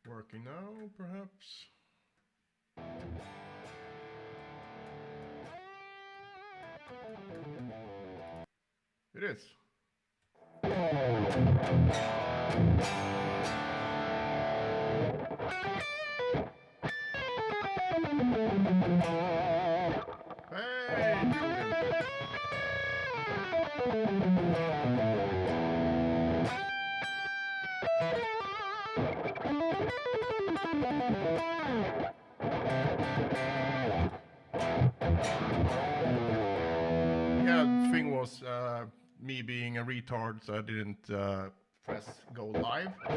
Working now, perhaps. It is. Hey, yeah, the thing was me being a retard, so I didn't press go live. I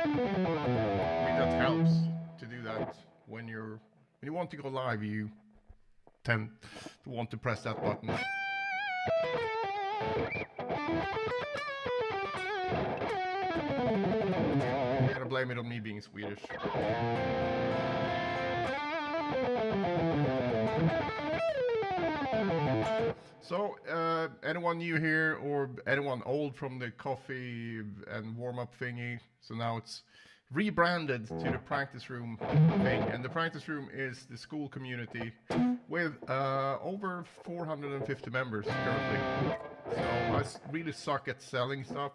mean, that helps to do that when you want to go live. You tend to want to press that button. I'm gonna blame it on me being Swedish. So, anyone new here or anyone old from the coffee and warm-up thingy? So now it's rebranded to the practice room thing, and the practice room is the school community with over 450 members currently. So I really suck at selling stuff,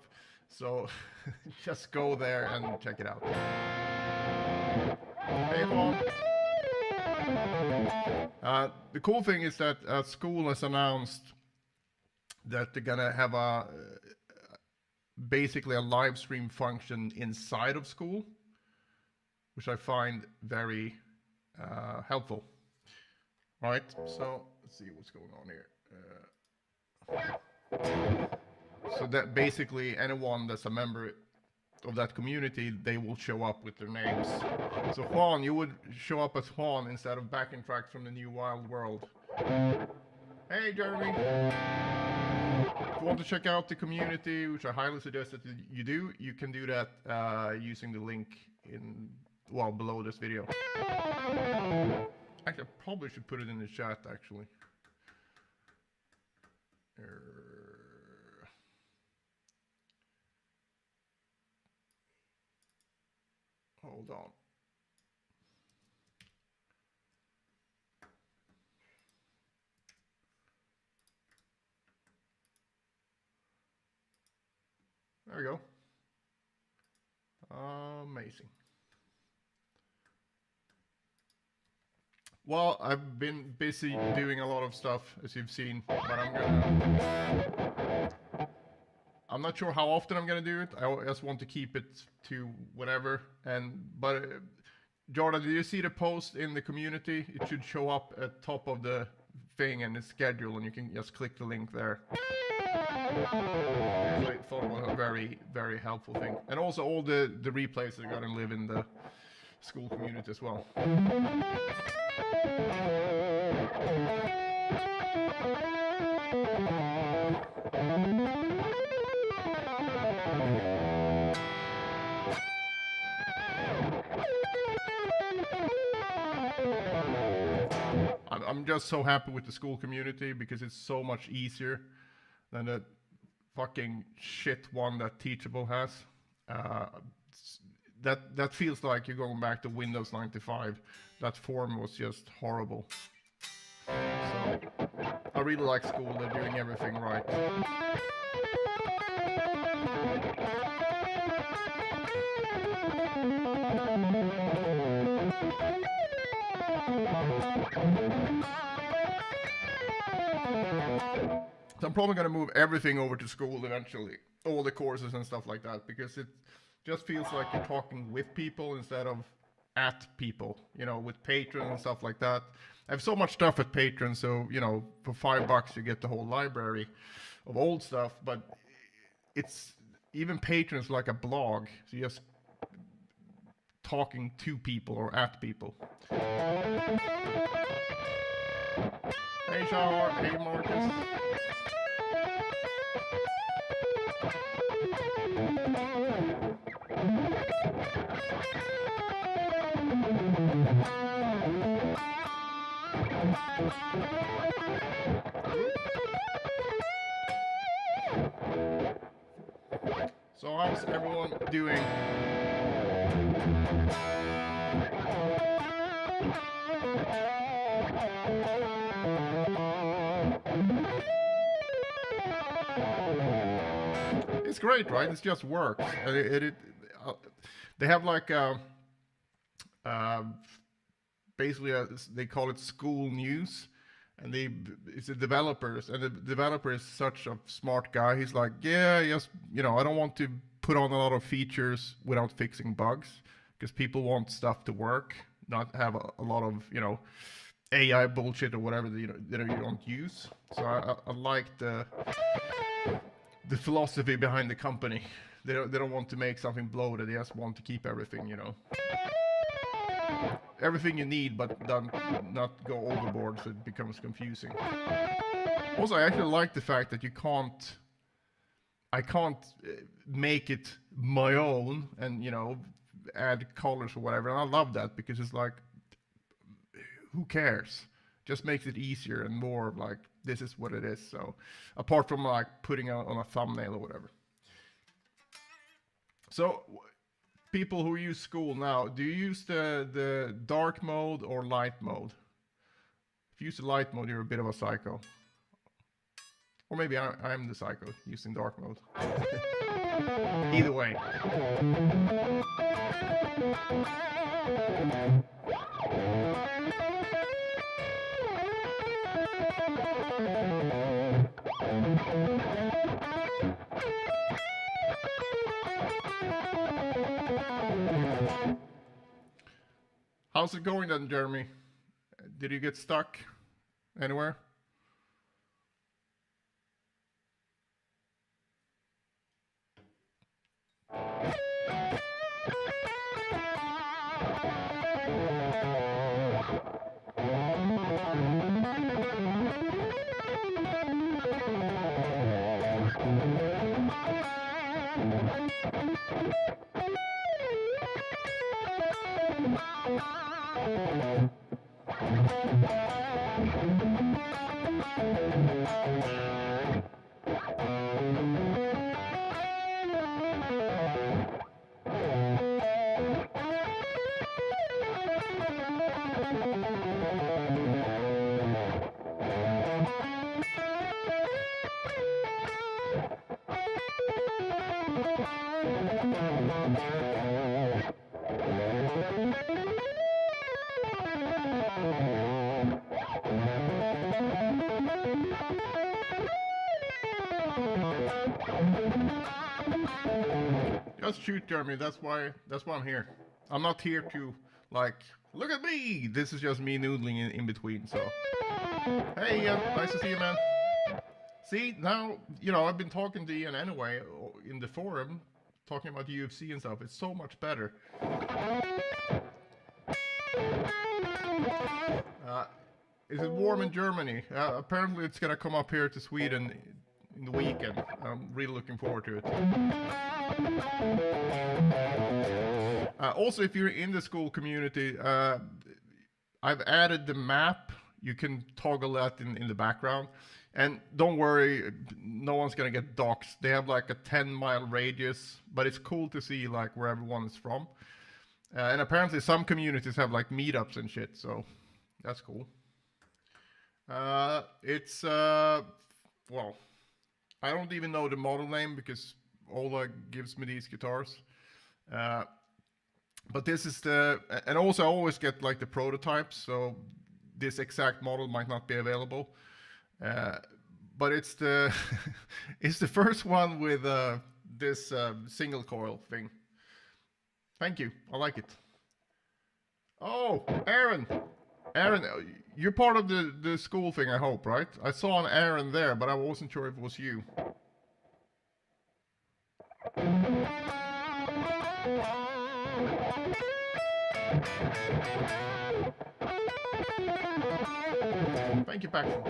so just go there and check it out. Hey, Mom. The cool thing is that school has announced that they're gonna have basically a live stream function inside of school, which I find very helpful. All right, so let's see what's going on here. So that basically anyone that's a member of that community, they will show up with their names. So Juan, you would show up as Juan instead of backing tracks from the New Wild World. Hey Jeremy! If you want to check out the community, which I highly suggest that you do, you can do that using the link below this video. Actually, I probably should put it in the chat actually. Hold on. There we go. Amazing. Well, I've been busy doing a lot of stuff, as you've seen, but I'm not sure how often I'm gonna do it. I just want to keep it to whatever. But Jordan, did you see the post in the community? It should show up at top of the thing and the schedule, and you can just click the link there. I thought it was a very, very helpful thing. And also all the replays are gonna live in the school community as well. I'm just so happy with the school community because it's so much easier than the fucking shit one that Teachable has. That feels like you're going back to Windows 95. That form was just horrible. So I really like school. They're doing everything right. So I'm probably going to move everything over to school eventually, all the courses and stuff like that, because it just feels like you're talking with people instead of at people, with patrons and stuff like that. I have so much stuff at Patreon, so, for $5 you get the whole library of old stuff, but it's even Patreon's like a blog, so you're just talking to people or at people. Hey Shahar, hey Marcus. how's everyone doing? It's great, right? It just works. Uh, they have like uh, basically they call it school news, and it's the developers, and the developer is such a smart guy. He's like, yeah, yes, I don't want to put on a lot of features without fixing bugs, because people want stuff to work, not have a lot of AI bullshit or whatever that that you don't use. So I like the philosophy behind the company. They don't want to make something bloated. They just want to keep everything, everything you need, but not go overboard so it becomes confusing. Also, I actually like the fact that I can't make it my own and add colors or whatever. And I love that because it's like, who cares? Just makes it easier and more like this is what it is. So apart from like putting it on a thumbnail or whatever. So people who use School now, do you use the dark mode or light mode? If you use the light mode, you're a bit of a psycho. Or maybe I'm the psycho using dark mode. Either way. How's it going then, Jeremy? Did you get stuck anywhere? Just shoot, Jeremy. That's why I'm here. I'm not here to like look at me. This is just me noodling in between. So hey, Ian, nice to see you, man. See, now I've been talking to Ian anyway in the forum, talking about UFC and stuff. It's so much better. Is it warm in Germany? Apparently, it's gonna come up here to Sweden in the weekend. I'm really looking forward to it. Also, if you're in the School community, I've added the map. You can toggle that in the background. And don't worry, no one's gonna get doxxed. They have like a 10-mile radius, but it's cool to see like where everyone is from. And apparently some communities have like meetups and shit, so that's cool. It's well, I don't even know the model name because Ola gives me these guitars. But this is and also I always get like the prototypes, so this exact model might not be available. But it's the it's the first one with this single coil thing. Thank you, I like it. Oh, Aaron, you're part of the School thing, I hope, right? I saw an Aaron there, but I wasn't sure if it was you. Thank you, Paxton.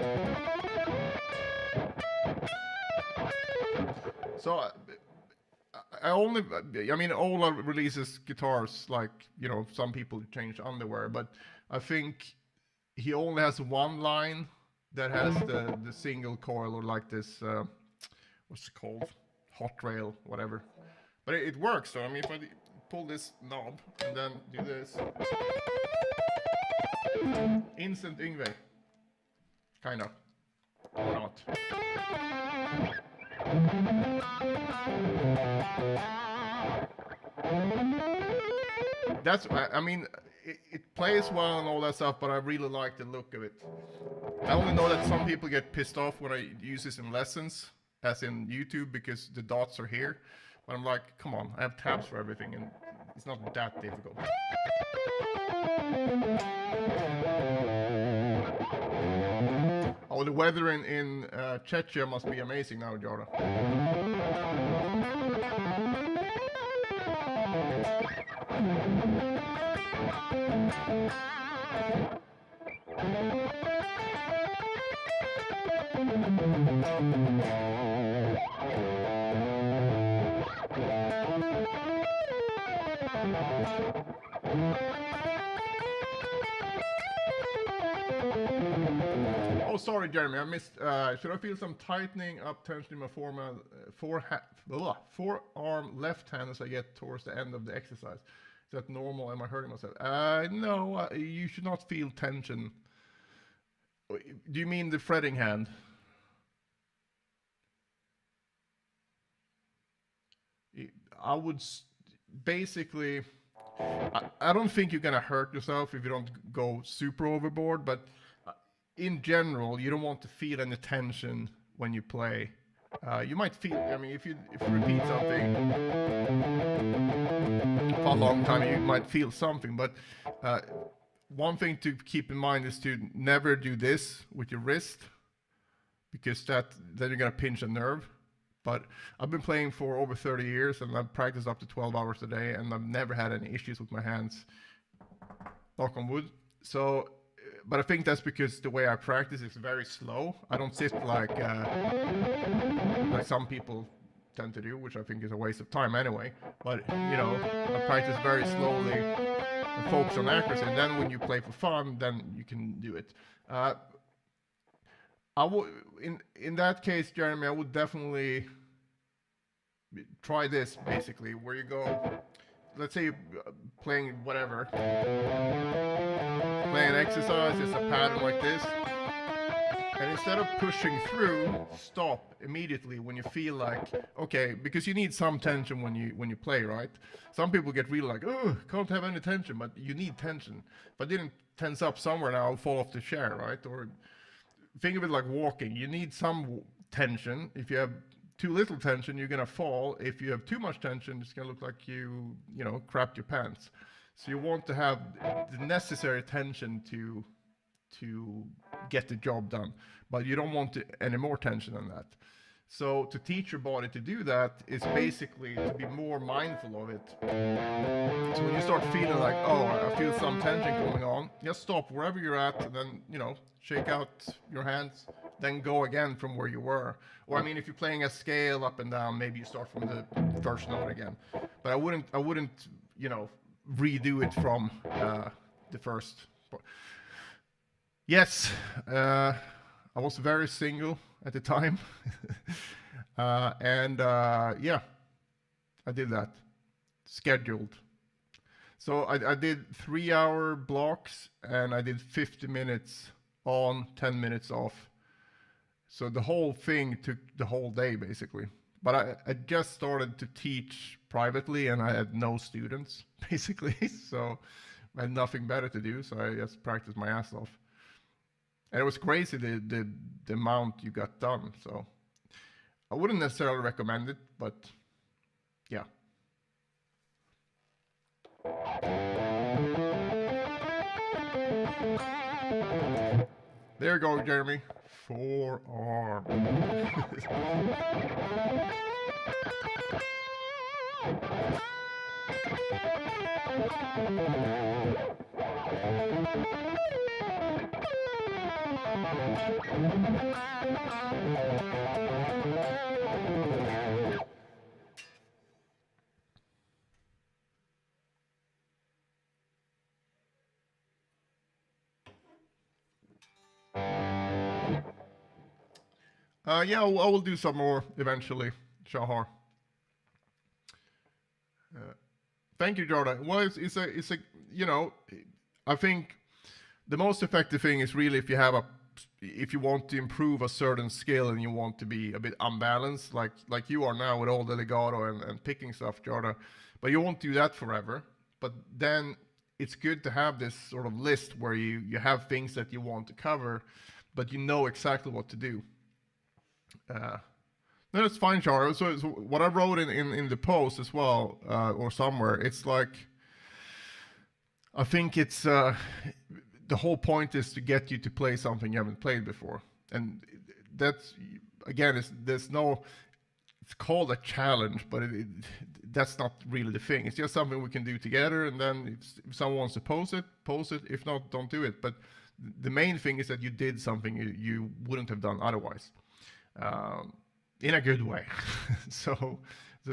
So, I mean, Ola releases guitars like, some people change underwear, but I think he only has one line that has the single coil or like this, what's it called? Hot rail, whatever. But it works. So I mean, if I pull this knob and then do this, instant Yngwie, kind of, or not. That's, I mean, it plays well and all that stuff, but I really like the look of it. I only know that some people get pissed off when I use this in lessons, as in YouTube, because the dots are here. But I'm like, come on, I have tabs for everything, and it's not that difficult. Oh, the weather in Czechia must be amazing now, Jara. Oh, sorry, Jeremy, I missed. Should I feel some tightening up tension in my forearm left hand as I get towards the end of the exercise? Is that normal? Am I hurting myself? No, you should not feel tension. Do you mean the fretting hand? I would basically, I don't think you're gonna hurt yourself if you don't go super overboard, but in general, you don't want to feel any tension when you play. You might feel, I mean, if you repeat something for a long time, you might feel something, but one thing to keep in mind is to never do this with your wrist, because then you're gonna pinch a nerve. But I've been playing for over 30 years, and I've practiced up to 12 hours a day, and I've never had any issues with my hands, knock on wood. So, but I think that's because the way I practice is very slow. I don't sit like some people tend to do, which I think is a waste of time anyway. But, you know, I practice very slowly and focus on accuracy, and then when you play for fun, then you can do it. I would, in that case, Jeremy, I would definitely try this, basically, where you go, let's say you're playing whatever, playing an exercise, it's a pattern like this, and instead of pushing through, stop immediately when you feel like, okay, because you need some tension when you play, right? Some people get really like, oh, can't have any tension, but you need tension. If I didn't tense up somewhere now, I'll fall off the chair, right? Or think of it like walking. You need some tension. If you have too little tension, you're gonna fall. If you have too much tension, it's gonna look like you know, crapped your pants. So you want to have the necessary tension to get the job done, but you don't want any more tension than that. So to teach your body to do that is basically to be more mindful of it. So when you start feeling like, oh, I feel some tension going on, just stop wherever you're at, and then, you know, shake out your hands, then go again from where you were. Or I mean, if you're playing a scale up and down, maybe you start from the first note again. But I wouldn't, you know, redo it from the first part. Yes, I was very single at the time. Yeah, I did that, scheduled. So I did 3-hour blocks, and I did 50 minutes on, 10 minutes off. So the whole thing took the whole day, basically. But I just started to teach privately, and I had no students, basically. So I had nothing better to do, so I just practiced my ass off. And it was crazy, the amount you got done. So I wouldn't necessarily recommend it, but yeah. There you go, Jeremy. Forearm. Yeah, I will do some more eventually, Shahar. Thank you, Jordan. Well, it's a, you know, I think the most effective thing is really if you want to improve a certain skill and you want to be a bit unbalanced, like you are now with all the legato and picking stuff, Jordan, but you won't do that forever. But then it's good to have this sort of list where you have things that you want to cover, but you know exactly what to do. No, it's fine, Charles. So what I wrote in the post as well, or somewhere, it's like, I think it's the whole point is to get you to play something you haven't played before, and that's again, there's no. It's called a challenge, but that's not really the thing. It's just something we can do together, and then if someone wants to post it, post it. If not, don't do it. But the main thing is that you did something you wouldn't have done otherwise, in a good way. so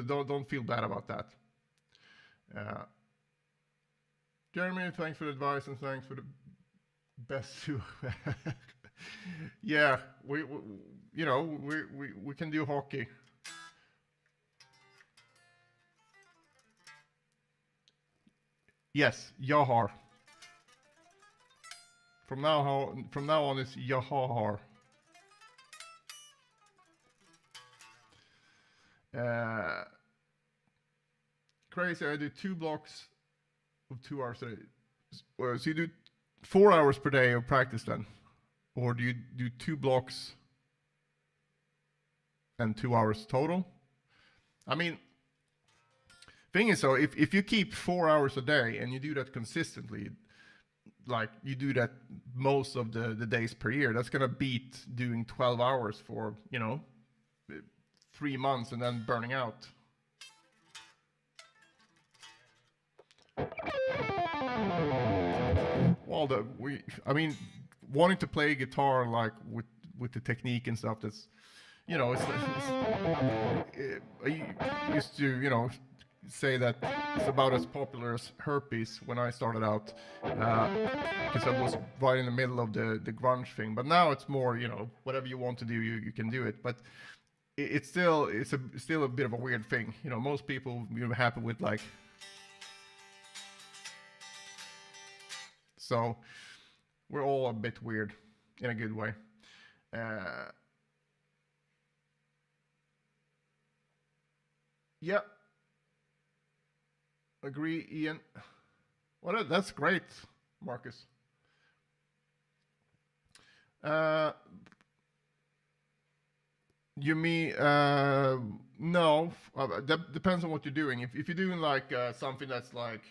don't feel bad about that. Jeremy, thanks for the advice and thanks for the best two. Yeah, we can do hockey. Yes, Yahar. From now on, it's Yahar. Crazy. I do 2 blocks of 2 hours a day. So you do 4 hours per day of practice then, or do you do 2 blocks and 2 hours total? I mean, thing is, so if you keep 4 hours a day and you do that consistently, like you do that most of the days per year, that's gonna beat doing 12 hours for 3 months and then burning out. Well, I mean, wanting to play guitar like with the technique and stuff, that's I used to say that it's about as popular as herpes when I started out, because I was right in the middle of the grunge thing. But now it's more, whatever you want to do, you can do it. But it's still a bit of a weird thing. Most people are happy with like. So we're all a bit weird in a good way. Yeah. Agree, Ian. Well, that's great, Marcus. You mean no? That depends on what you're doing. If you're doing like something that's like,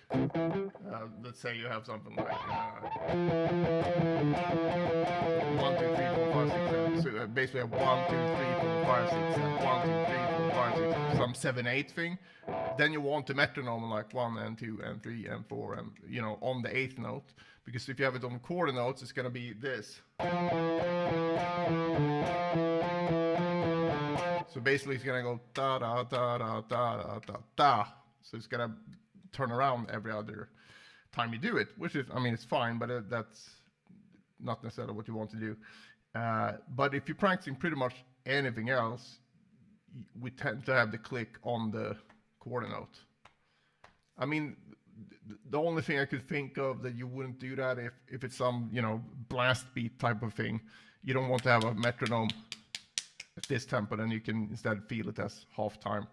let's say you have something like 1, 2, 3, 4, 5, 6, 7. So basically a 1, 2, 3, 4, 5, 6, 7. 1, 2, 3, 4, 5, 6. Some 7, 8 thing. Then you want the metronome like 1 and 2 and 3 and 4 and on the 8th note, because if you have it on quarter notes, it's gonna be this. So basically it's gonna go da da da da da da da da. So it's gonna turn around every other time you do it, which is, I mean, it's fine, but that's not necessarily what you want to do. But if you're practicing pretty much anything else, we tend to have the click on the quarter note. I mean, the only thing I could think of that you wouldn't do that if it's some blast beat type of thing. You don't want to have a metronome at this tempo, then you can instead feel it as half time.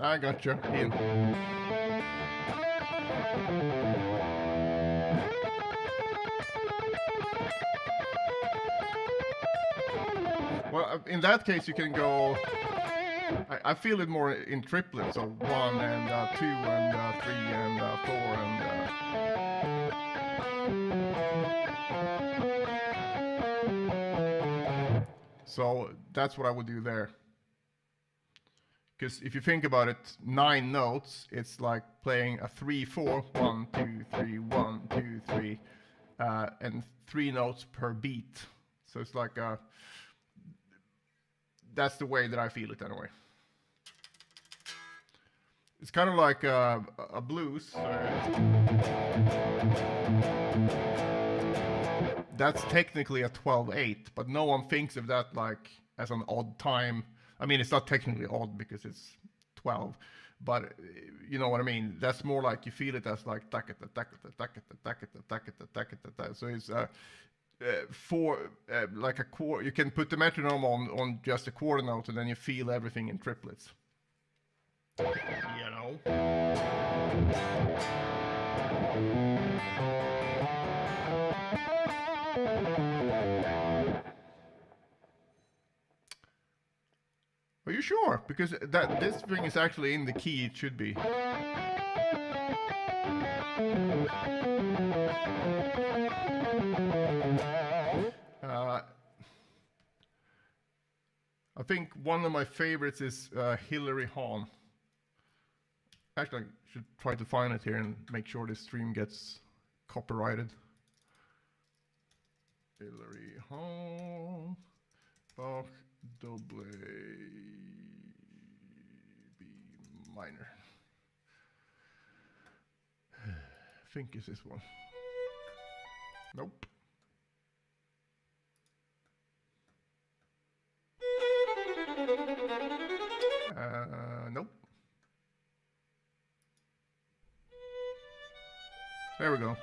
I got you, Ian. Well, in that case, you can go. I feel it more in triplets, so 1 and 2 and 3 and 4 and. So that's what I would do there. Because if you think about it, 9 notes, it's like playing a 3/4, 1, 2, 3, 1, 2, 3, and 3 notes per beat. So it's like that's the way that I feel it anyway. It's kind of like a blues. That's technically a 12/8, but no one thinks of that like as an odd time. I mean, it's not technically odd because it's 12, but you know what I mean. That's more like you feel it as like so it's four like a chord. You can put the metronome on just a quarter note, and then you feel everything in triplets. You know. Are you sure? Because this string is actually in the key it should be. I think one of my favorites is Hillary Hahn. Actually, I should try to find it here and make sure this stream gets copyrighted. Hillary Hahn, Bach, double B minor. I think it's this one. Nope. Nope. There we go.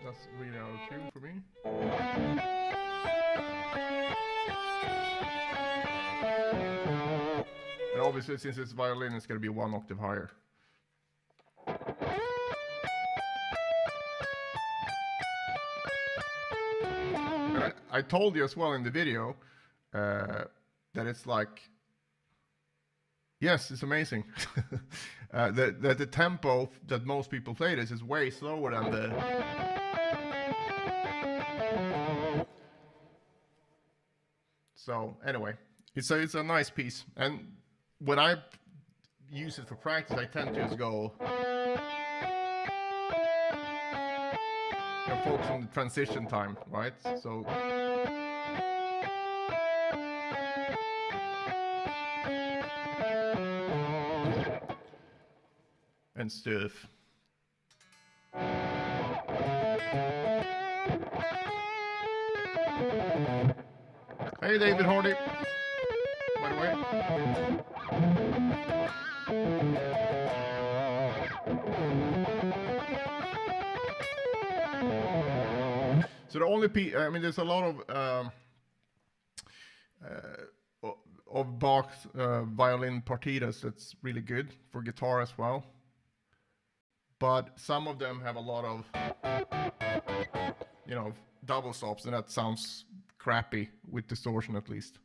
That's really out of tune for me. And obviously, since it's violin, it's going to be one octave higher. And I told you as well in the video that it's like, yes, it's amazing. That the tempo that most people play this is way slower than the. So anyway, it's a nice piece, and when I use it for practice, I tend to just go and focus on the transition time, right? So. And stuff. Hey, David Hardy. By the way. So the only I mean, there's a lot of Bach's violin partitas that's really good for guitar as well. But some of them have a lot of, you know, double stops, and that sounds crappy with distortion at least.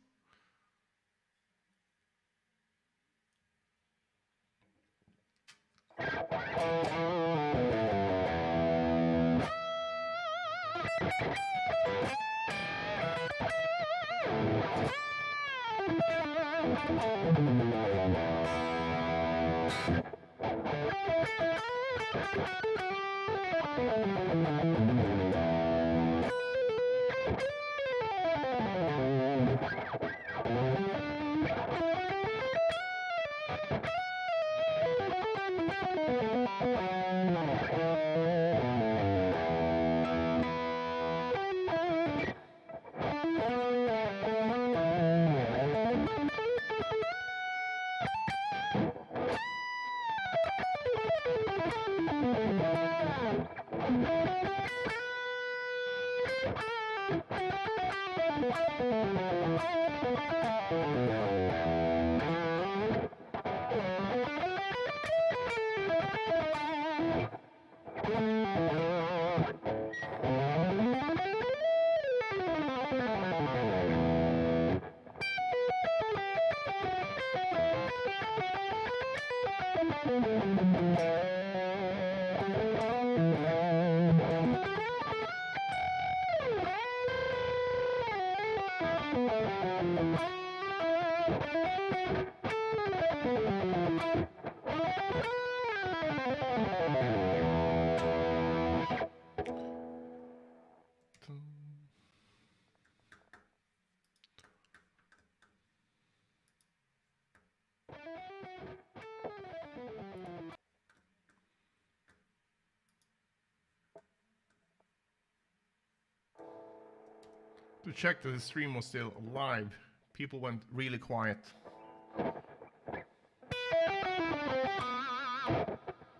to check that the stream was still live. People went really quiet.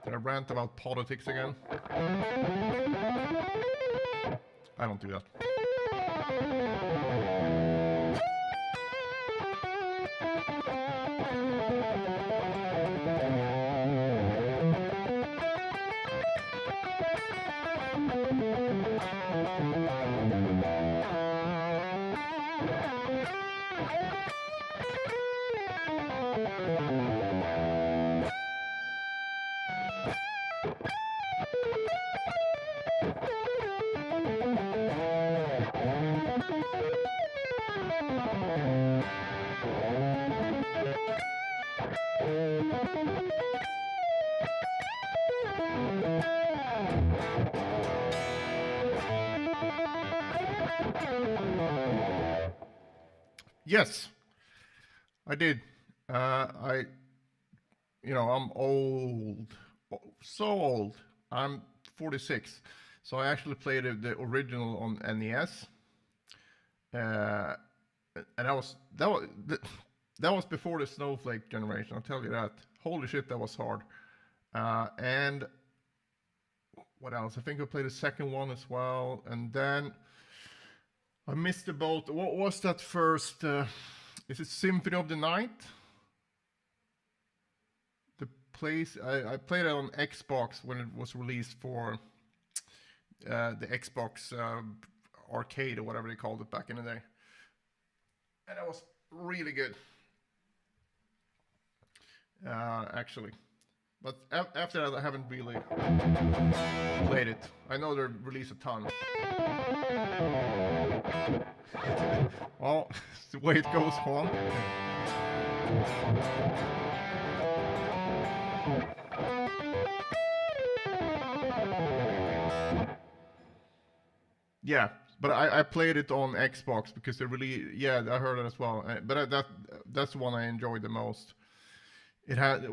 Did I rant about politics again? I don't do that. Yes, I did. I'm old, so old. I'm 46, so I actually played the original on NES, and that was before the Snowflake generation. I'll tell you that. Holy shit, that was hard. And what else? I think I played the second one as well, and then I missed the boat. What was that first? Is it Symphony of the Night? The place I played it on Xbox when it was released for the Xbox arcade or whatever they called it back in the day, and that was really good, actually. But after that, I haven't really played it. I know they released a ton. Well, it's the way it goes, Juan. Yeah, but I played it on Xbox because they really, yeah, I heard it as well. But that's the one I enjoyed the most. It had,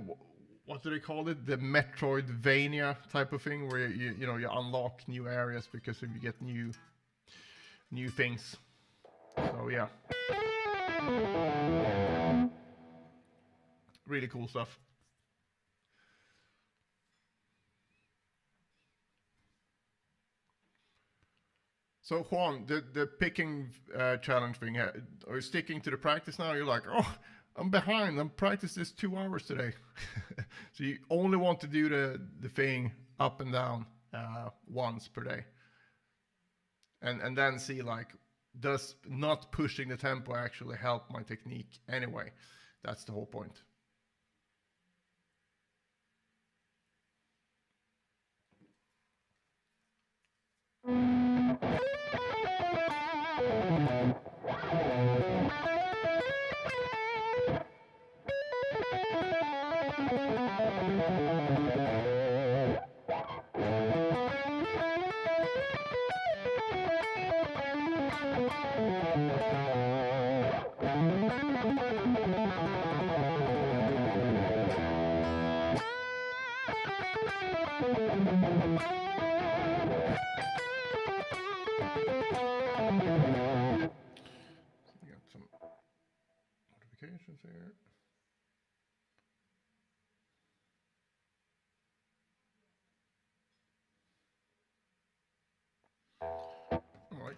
what do they call it? The Metroidvania type of thing, where you unlock new areas because if you get new things. So yeah, really cool stuff. So Juan, the picking challenge thing, are you sticking to the practice now? You're like, oh, I'm behind. I'm practiced this 2 hours today. So you only want to do the thing up and down once per day, and then see like, does not pushing the tempo actually help my technique anyway? That's the whole point. Notifications here. All right.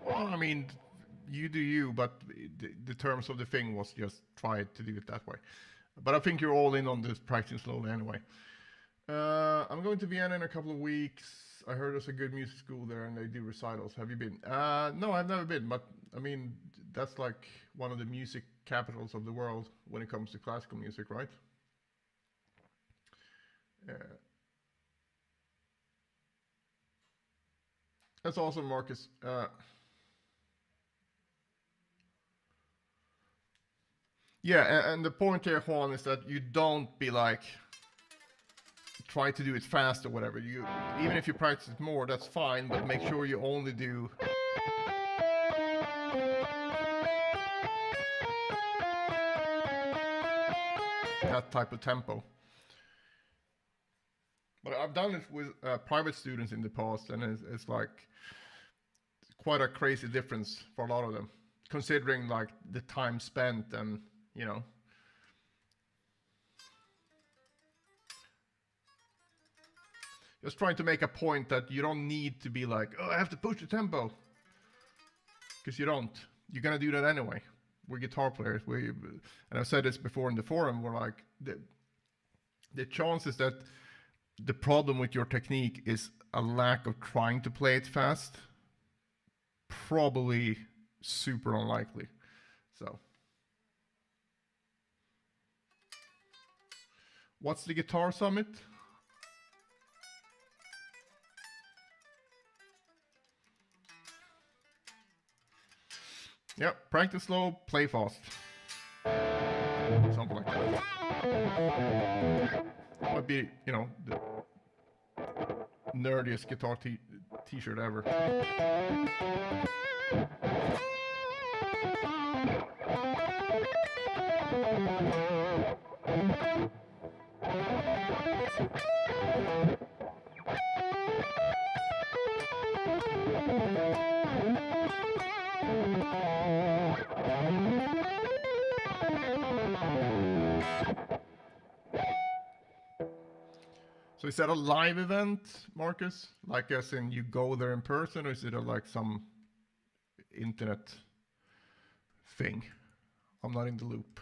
Well, I mean, you do you, but the terms of the thing was just try to do it that way. But I think you're all in on this practicing slowly anyway. I'm going to Vienna in a couple of weeks. I heard there's a good music school there, and they do recitals. Have you been? No, I've never been, but I mean, that's like one of the music capitals of the world when it comes to classical music, right? Uh, that's awesome, Marcus. Yeah, and the point here, Juan, is that you don't be like try to do it fast or whatever. You even if you practice it more, that's fine, but make sure you only do that type of tempo. But I've done it with private students in the past, and it's like quite a crazy difference for a lot of them, considering like the time spent and you know. Just trying to make a point that you don't need to be like, oh, I have to push the tempo, because you don't. You're gonna do that anyway. We're guitar players. And I've said this before in the forum. We're like the chances that the problem with your technique is a lack of trying to play it fast, probably super unlikely. So, what's the Guitar Summit? Yep, practice slow, play fast. Something like that. Might be, you know, the nerdiest guitar t-shirt ever. So is that a live event, Marcus? Like as in you go there in person, or is it like some internet thing? I'm not in the loop.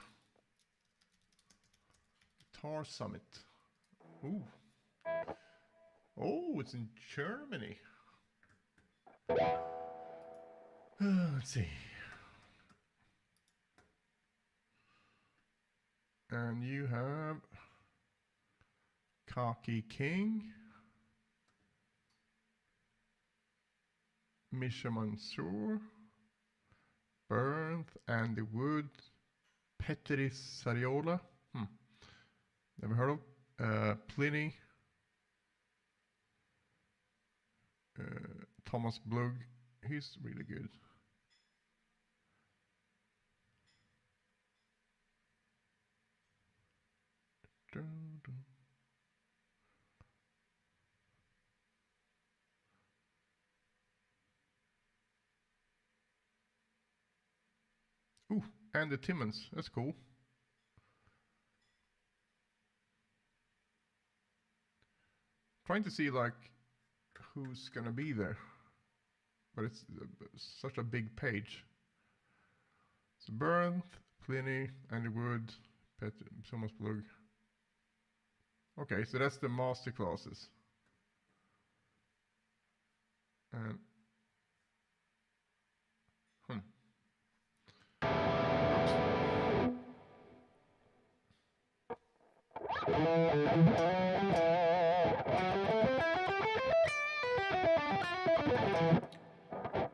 Guitar Summit. Ooh. Oh, it's in Germany. Let's see. And you have Kaki King, Misha Mansour, Bernth, Andy Wood, Petri Sariola, never heard of, Pliny, Thomas Blug, he's really good. Ooh, and the Timmons, that's cool. Trying to see like who's gonna be there, but it's such a big page. So Bernth, Pliny, Andy Wood, Thomas Blug. Okay, so that's the master classes. And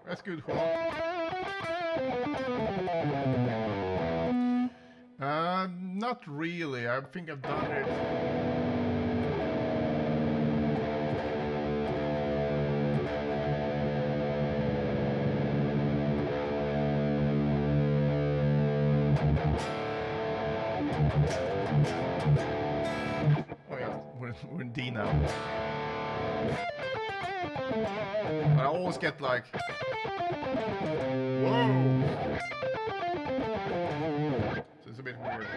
that's good, Juan. Not really. I think I've done it. Oh yeah, we're in D now. I always get like, whoa! So it's a bit weird.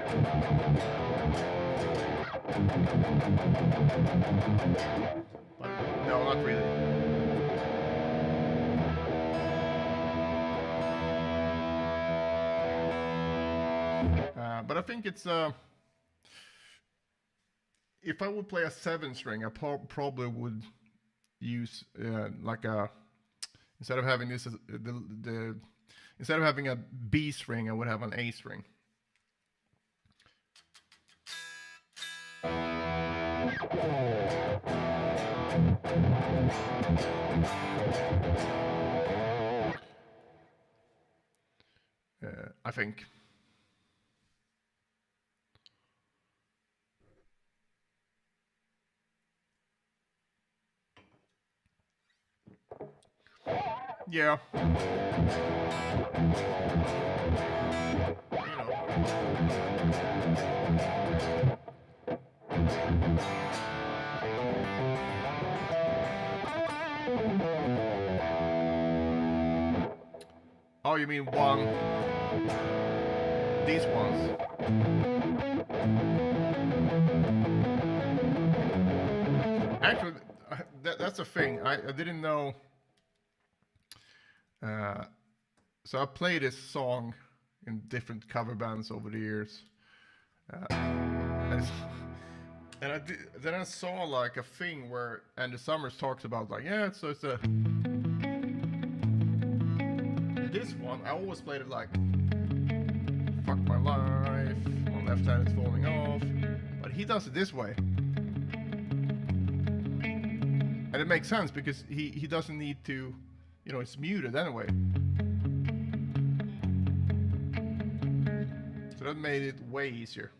But no, not really. But I think it's if I would play a 7-string, I probably would use like a instead of having this as the instead of having a B string, I would have an A string. I think. Yeah. You know. Oh, you mean one? These ones. Actually, that's a thing. I didn't know. So I played this song in different cover bands over the years. And, and then I saw like a thing where Andy Summers talks about like, yeah, so it's a this one I always played it like fuck my life, on left hand it's falling off, but he does it this way, and it makes sense because he doesn't need to, you know, it's muted anyway, so that made it way easier.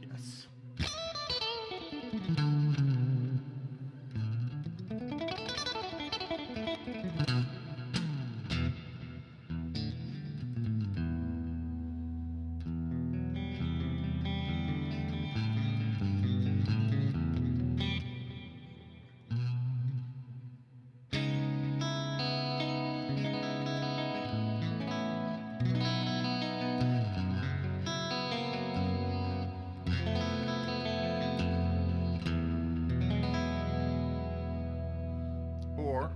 Yes. Or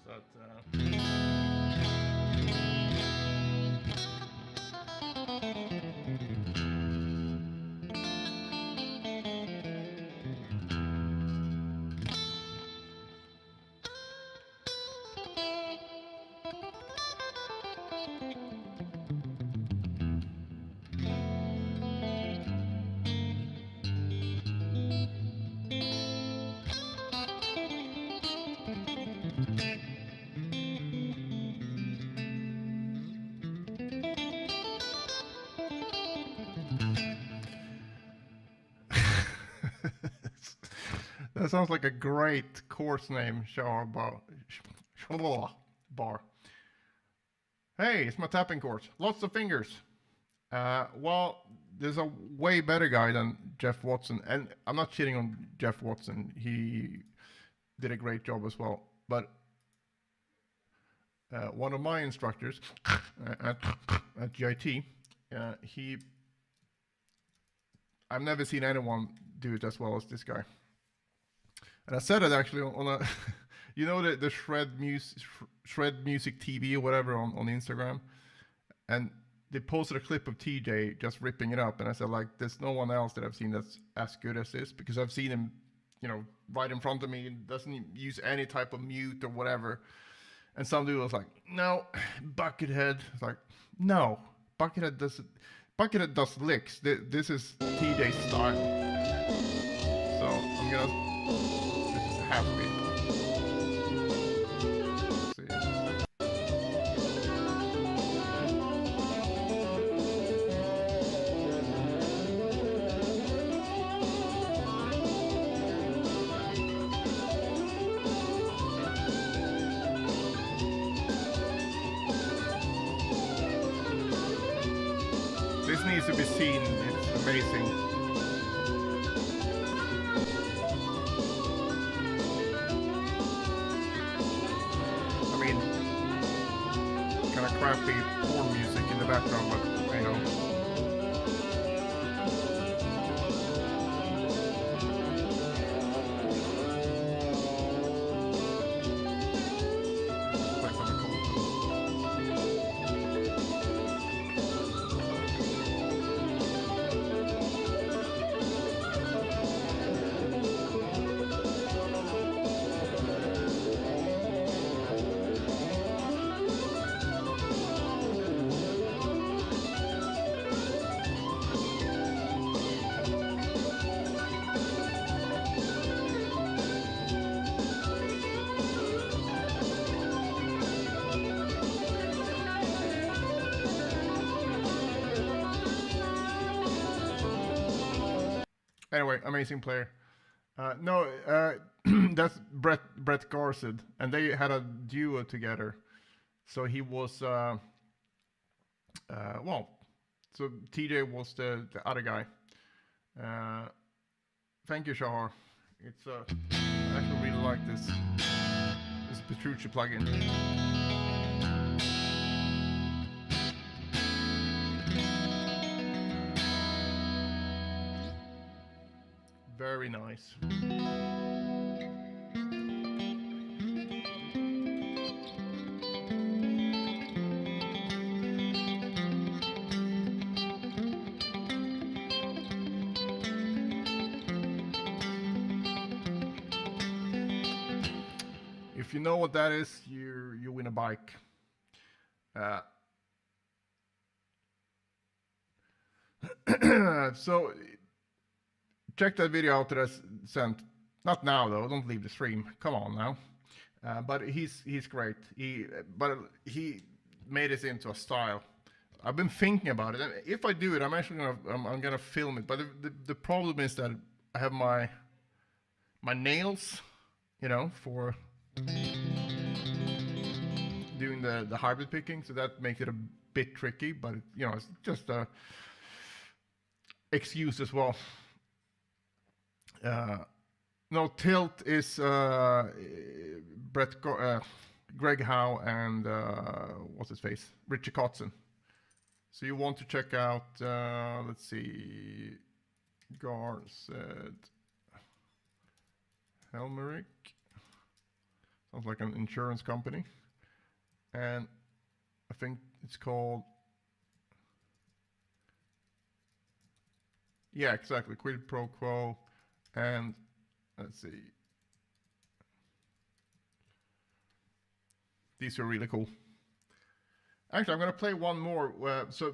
så att that sounds like a great course name, Shah Bar. Bar. Hey, it's my tapping course. Lots of fingers. Well, there's a way better guy than Jeff Watson, and I'm not cheating on Jeff Watson. He did a great job as well. But one of my instructors at GIT, I've never seen anyone do it as well as this guy. And I said it actually on a, you know, the Shred Music TV or whatever on Instagram, and they posted a clip of TJ just ripping it up, and I said like, there's no one else that I've seen that's as good as this, because I've seen him, you know, right in front of me, and doesn't use any type of mute or whatever. And some dude was like, no, Buckethead. It's like, no, Buckethead does licks. This is TJ's style. So I'm gonna. This is half beat. Let's see. needs to be seen. It's amazing. I mean, kind of crappy porn music in the background, but you know. Anyway, amazing player. No, that's Brett Garsed, and they had a duo together. So he was, well, so TJ was the other guy. Thank you, Shahar. It's I actually really like this Petrucci plugin. Very nice. If you know what that is, you win a bike. So check that video out that I sent. Not now though. Don't leave the stream. Come on now. But he's great. He made it into a style. I've been thinking about it, and if I do it, I'm actually gonna film it. But the problem is that I have my nails, you know, for doing the hybrid picking, so that makes it a bit tricky. But you know, it's just a excuse as well. No, Tilt is Greg Howe and what's his face, Richie Kotzen. So you want to check out, let's see, Garsed Helmerich. Sounds like an insurance company. And I think it's called, yeah, exactly, Quid Pro Quo. And let's see, these are really cool. Actually, I'm gonna play one more. So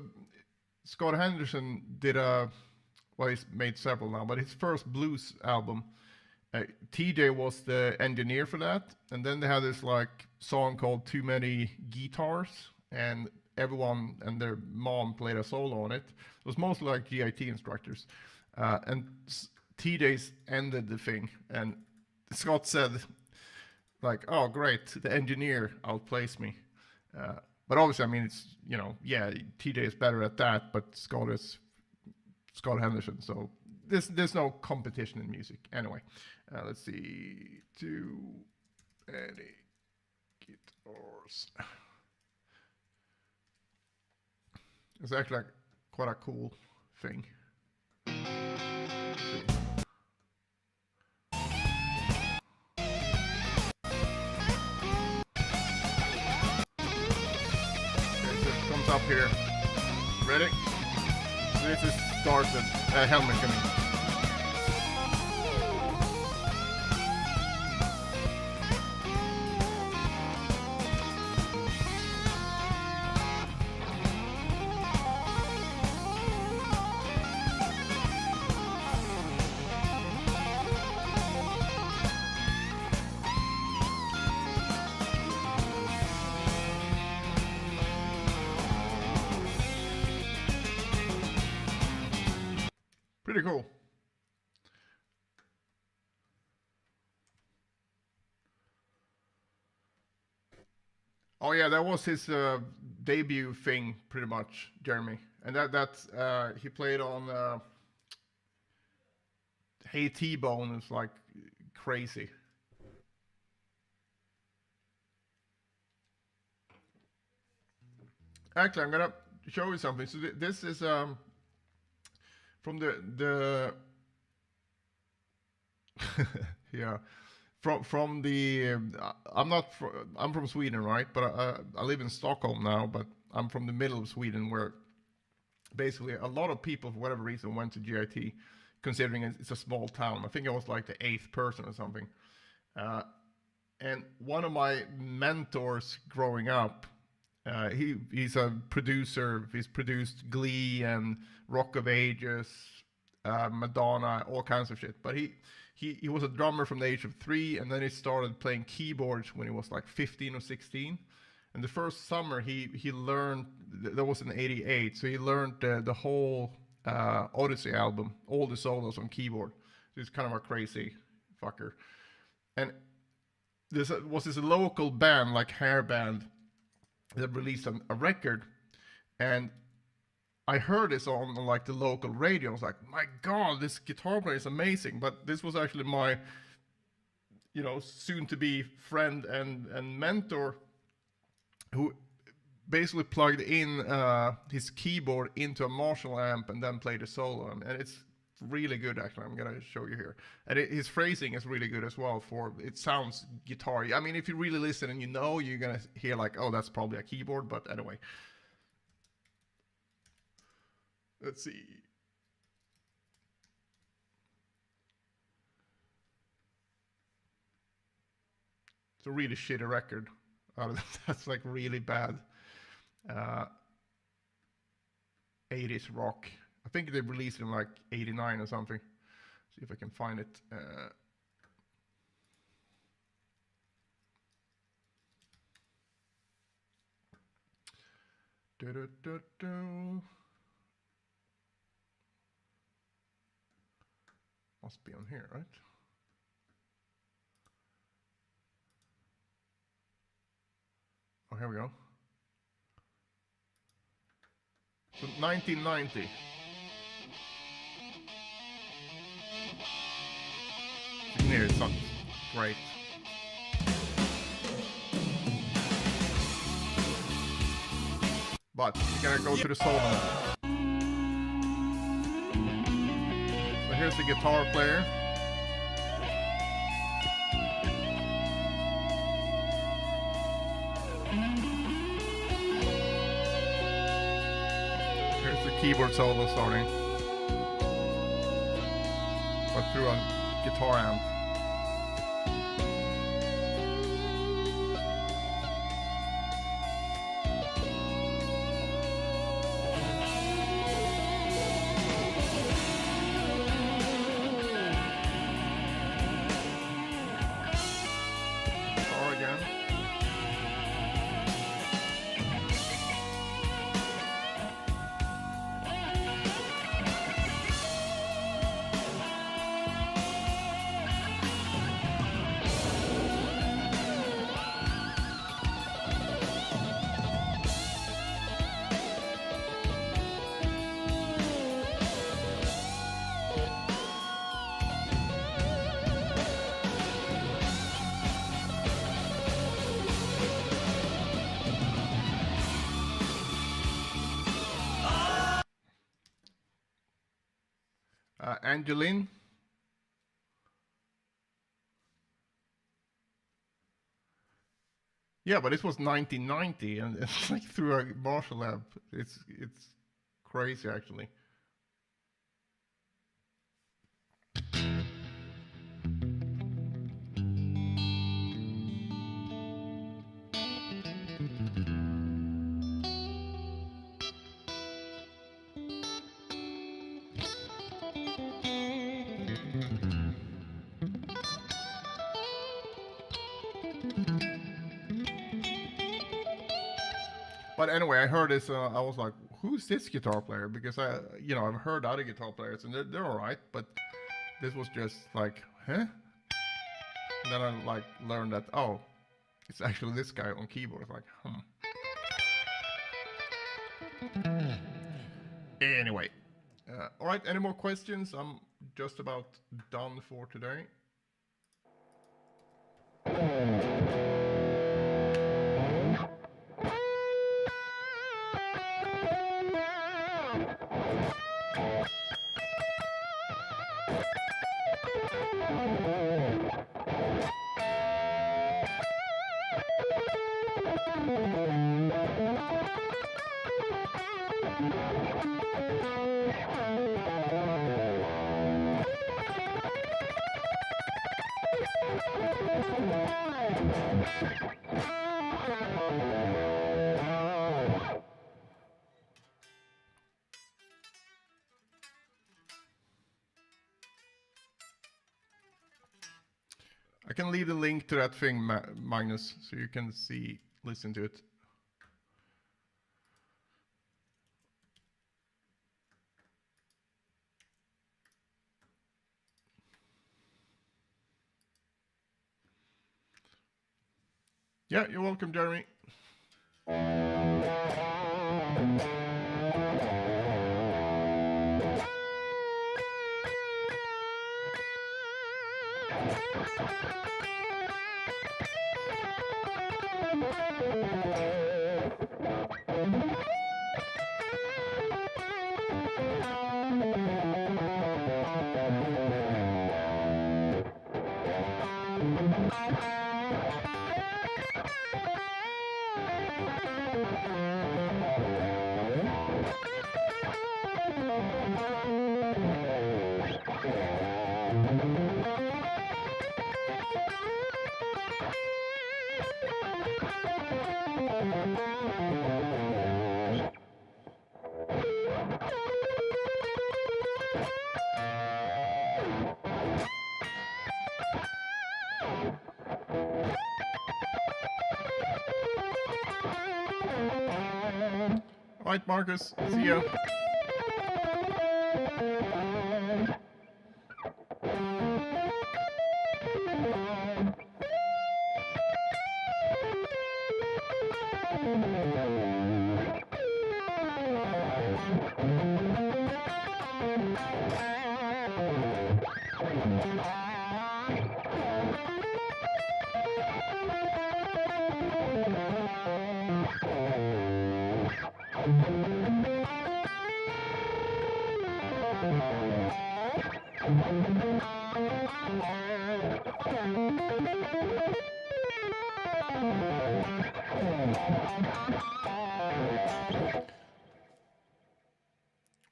Scott Henderson did well, he's made several now, but his first blues album, TJ was the engineer for that, and then they had this like song called Too Many Guitars, and everyone and their mom played a solo on it. It was mostly like GIT instructors, and TJ's ended the thing, and Scott said, like, "Oh, great, the engineer outplays me." But obviously, I mean, it's, you know, yeah, TJ is better at that, but Scott is Scott Henderson, so there's no competition in music. Anyway, let's see, Too Many Guitars. It's actually like quite a cool thing. Up here. Ready? So this is Garsed, Helmerich, I mean. Pretty cool. Oh yeah, that was his debut thing, pretty much, Jeremy. and that's he played on Hey T-Bone. It's like crazy. Actually, I'm gonna show you something. So this is from the yeah, from the I'm from Sweden, right? But I live in Stockholm now, but I'm from the middle of Sweden, where basically a lot of people for whatever reason went to GIT, considering it's a small town. I think I was like the 8th person or something. And one of my mentors growing up, he's a producer. He's produced Glee and Rock of Ages, Madonna, all kinds of shit. But he was a drummer from the age of 3, and then he started playing keyboards when he was like 15 or 16. And the first summer he learned, that was in '88, so he learned the whole Odyssey album, all the solos on keyboard. He's kind of a crazy fucker. And this was this local band, like hair band, that released a record, and I heard this on like the local radio. I was like, my God, this guitar player is amazing. But this was actually my, soon to be friend and mentor, who basically plugged in his keyboard into a Marshall amp and then played a solo. And it's really good, actually. I'm gonna show you here. And his phrasing is really good as well. It sounds guitar-y. I mean, if you really listen and you're gonna hear like, oh, that's probably a keyboard. But anyway, let's see. It's a really shitty record. That's like really bad 80s rock. I think they released it in like '89 or something. See if I can find it. Must be on here, right? Oh, here we go. So 1990. You can hear it sounds great. But you're gonna go to the solo now. So here's the guitar player. Here's the keyboard solo starting, but through a guitar amp. Guitar again. Angeline. Yeah, but this was 1990, and it's like through a Marshall amp. It's crazy, actually. But anyway, I heard this. I was like, "Who's this guitar player?" Because I've heard other guitar players, and they're all right. But this was just like, huh? And then I like learned that, oh, it's actually this guy on keyboard. It's like, Anyway, all right. Any more questions? I'm just about done for today. I can leave the link to that thing, Magnus, so you can listen to it. Yeah, you're welcome, Jeremy. All right, Marcus, see ya.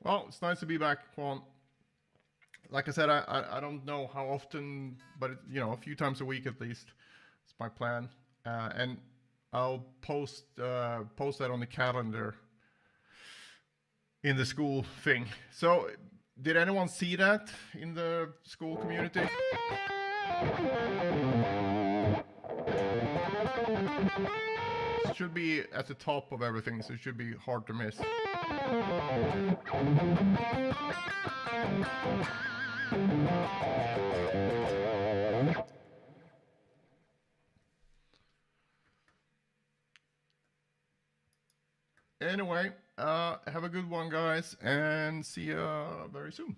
Well, it's nice to be back, Juan. Like I said, I don't know how often, but a few times a week at least. It's my plan, and I'll post that on the calendar in the school thing. So, did anyone see that in the school community? It should be at the top of everything, so it should be hard to miss. Anyway, have a good one, guys, and see you very soon.